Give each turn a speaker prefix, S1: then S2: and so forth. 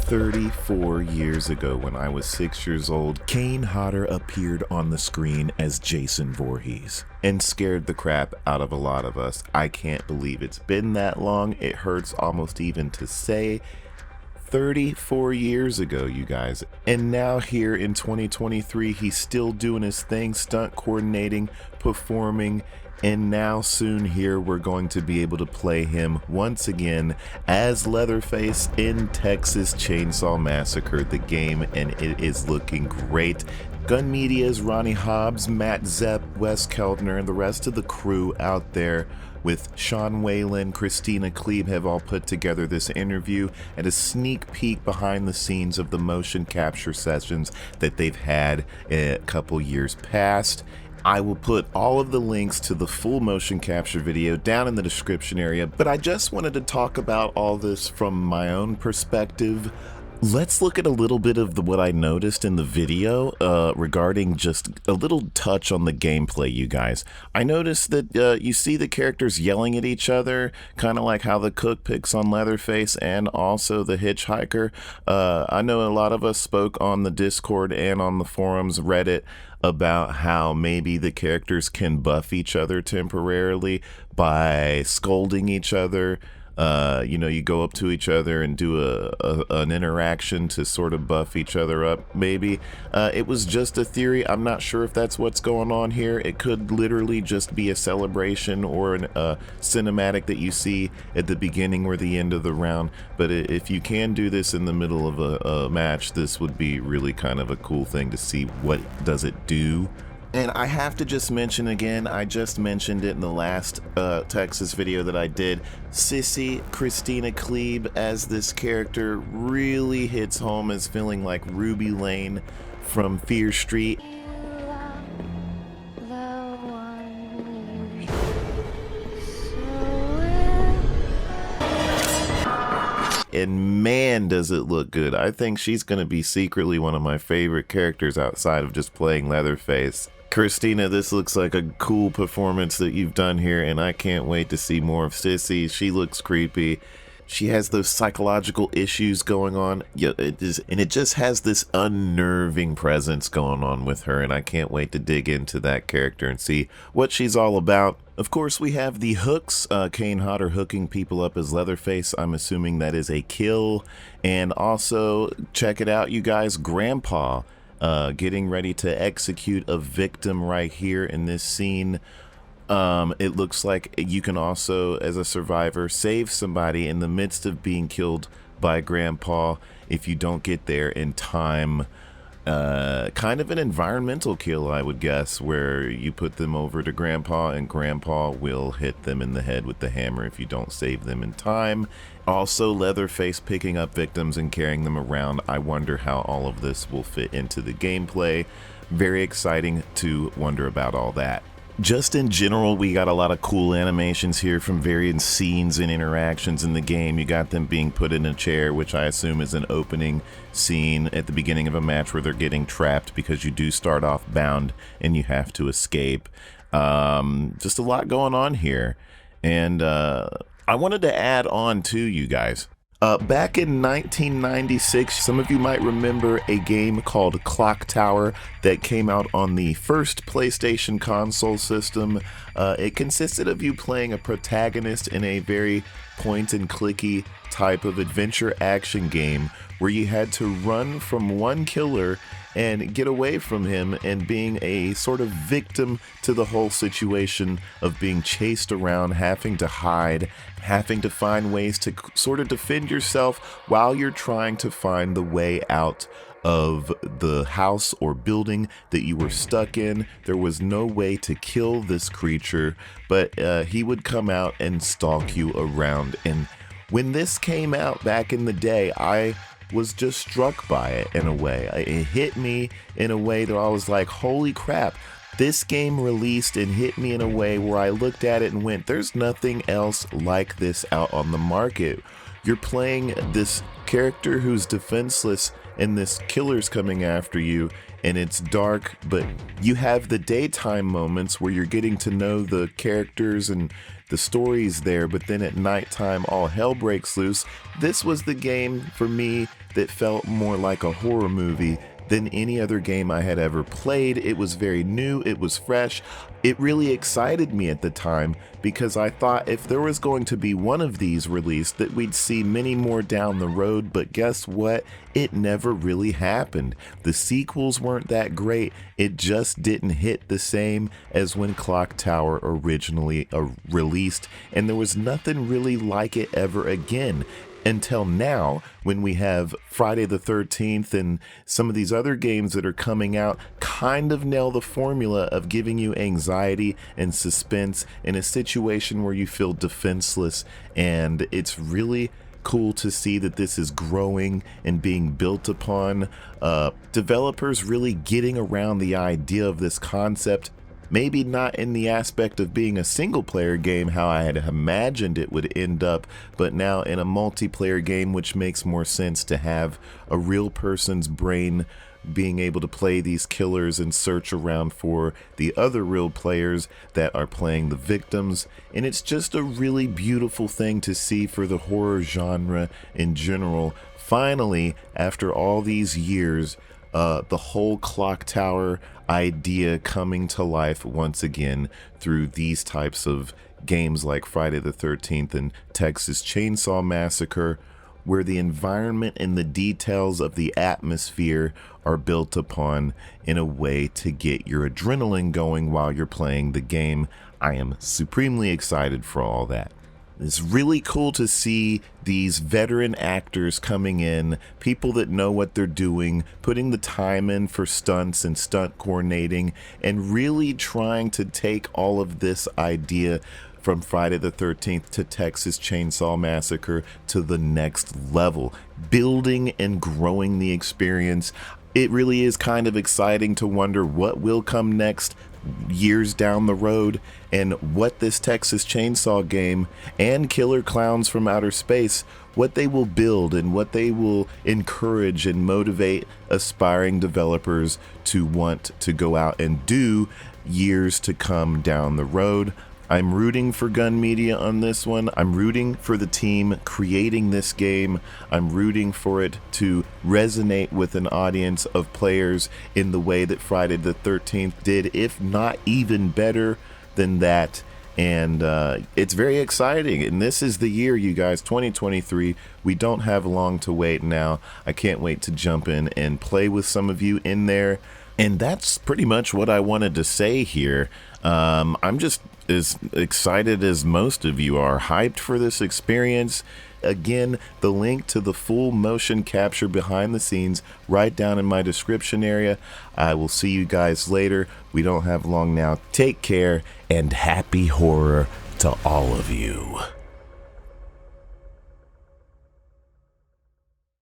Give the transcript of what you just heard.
S1: 34 years ago, when I was 6 years old, Kane Hodder appeared on the screen as Jason Voorhees and scared the crap out of a lot of us. I can't believe it's been that long. It hurts almost even to say. 34 years ago, you guys. And now here in 2023, he's still doing his thing, stunt coordinating, performing, and now soon here we're going to be able to play him once again as Leatherface in Texas Chainsaw Massacre, the game, and it is looking great. Gun Media's Ronnie Hobbs, Matt Zepp, Wes Keltner, and the rest of the crew out there with Sean Whalen, Christina Klebe have all put together this interview and a sneak peek behind the scenes of the motion capture sessions that they've had a couple years past. I will put all of the links to the full motion capture video down in the description area, but I just wanted to talk about all this from my own perspective. Let's look at a little bit of what I noticed in the video regarding just a little touch on the gameplay, you guys. I noticed that you see the characters yelling at each other, kind of like how the cook picks on Leatherface and also the hitchhiker. I know a lot of us spoke on the Discord and on the forums, Reddit, about how maybe the characters can buff each other temporarily by scolding each other. You go up to each other and do an interaction to sort of buff each other up, maybe. It was just a theory. I'm not sure if that's what's going on here. It could literally just be a celebration or a cinematic that you see at the beginning or the end of the round. But if you can do this in the middle of a match, this would be really kind of a cool thing to see. What does it do? And I have to just mention again, I just mentioned it in the last Texas video that I did, Sissy Christina Klebe as this character really hits home as feeling like Ruby Lane from Fear Street. And man, does it look good. I think she's going to be secretly one of my favorite characters outside of just playing Leatherface. Christina, this looks like a cool performance that you've done here, and I can't wait to see more of Sissy. She looks creepy. She has those psychological issues going on, and it just has this unnerving presence going on with her, and I can't wait to dig into that character and see what she's all about. Of course, we have the hooks, Kane Hodder hooking people up as Leatherface. I'm assuming that is a kill. And also, check it out, you guys, Grandpa getting ready to execute a victim right here in this scene. It looks like you can also, as a survivor, save somebody in the midst of being killed by Grandpa if you don't get there in time. Kind of an environmental kill, I would guess, where you put them over to Grandpa and Grandpa will hit them in the head with the hammer if you don't save them in time. Also, Leatherface picking up victims and carrying them around. I wonder how all of this will fit into the gameplay. Very exciting to wonder about all that. Just in general, we got a lot of cool animations here from various scenes and interactions in the game. You got them being put in a chair, which I assume is an opening scene at the beginning of a match where they're getting trapped because you do start off bound and you have to escape. Just a lot going on here. And I wanted to add on to you guys. Back in 1996, some of you might remember a game called Clock Tower that came out on the first PlayStation console system. It consisted of you playing a protagonist in a very point-and-clicky type of adventure action game where you had to run from one killer and get away from him, and being a sort of victim to the whole situation of being chased around, having to hide, having to find ways to sort of defend yourself while you're trying to find the way out of the house or building that you were stuck in. There was no way to kill this creature, but he would come out and stalk you around. And when this came out back in the day, I was just struck by it in a way. It hit me in a way that I was like, holy crap, this game released and hit me in a way where I looked at it and went, there's nothing else like this out on the market. You're playing this character who's defenseless and this killer's coming after you, and it's dark, but you have the daytime moments where you're getting to know the characters and the story's there, but then at nighttime all hell breaks loose. This was the game for me that felt more like a horror movie than any other game I had ever played. It was very new, it was fresh. It really excited me at the time because I thought if there was going to be one of these released that we'd see many more down the road, but guess what? It never really happened. The sequels weren't that great, it just didn't hit the same as when Clock Tower originally released, and there was nothing really like it ever again. Until now, when we have Friday the 13th and some of these other games that are coming out kind of nail the formula of giving you anxiety and suspense in a situation where you feel defenseless. And it's really cool to see that this is growing and being built upon. Developers really getting around the idea of this concept. Maybe not in the aspect of being a single player game how I had imagined it would end up, but now in a multiplayer game, which makes more sense to have a real person's brain being able to play these killers and search around for the other real players that are playing the victims. And it's just a really beautiful thing to see for the horror genre in general. Finally, after all these years, the whole Clock Tower idea coming to life once again through these types of games like Friday the 13th and Texas Chainsaw Massacre, where the environment and the details of the atmosphere are built upon in a way to get your adrenaline going while you're playing the game. I am supremely excited for all that. It's really cool to see these veteran actors coming in, people that know what they're doing, putting the time in for stunts and stunt coordinating, and really trying to take all of this idea from Friday the 13th to Texas Chainsaw Massacre to the next level, building and growing the experience. It really is kind of exciting to wonder what will come next years down the road, and what this Texas Chainsaw game and Killer Clowns from Outer Space, what they will build and what they will encourage and motivate aspiring developers to want to go out and do years to come down the road. I'm rooting for Gun Media on this one. I'm rooting for the team creating this game. I'm rooting for it to resonate with an audience of players in the way that Friday the 13th did, if not even better than that. And it's very exciting. And this is the year, you guys, 2023. We don't have long to wait now. I can't wait to jump in and play with some of you in there. And that's pretty much what I wanted to say here. I'm just as excited as most of you are, hyped for this experience. Again, the link to the full motion capture behind the scenes right down in my description area. I will see you guys later. We don't have long now. Take care and happy horror to all of you.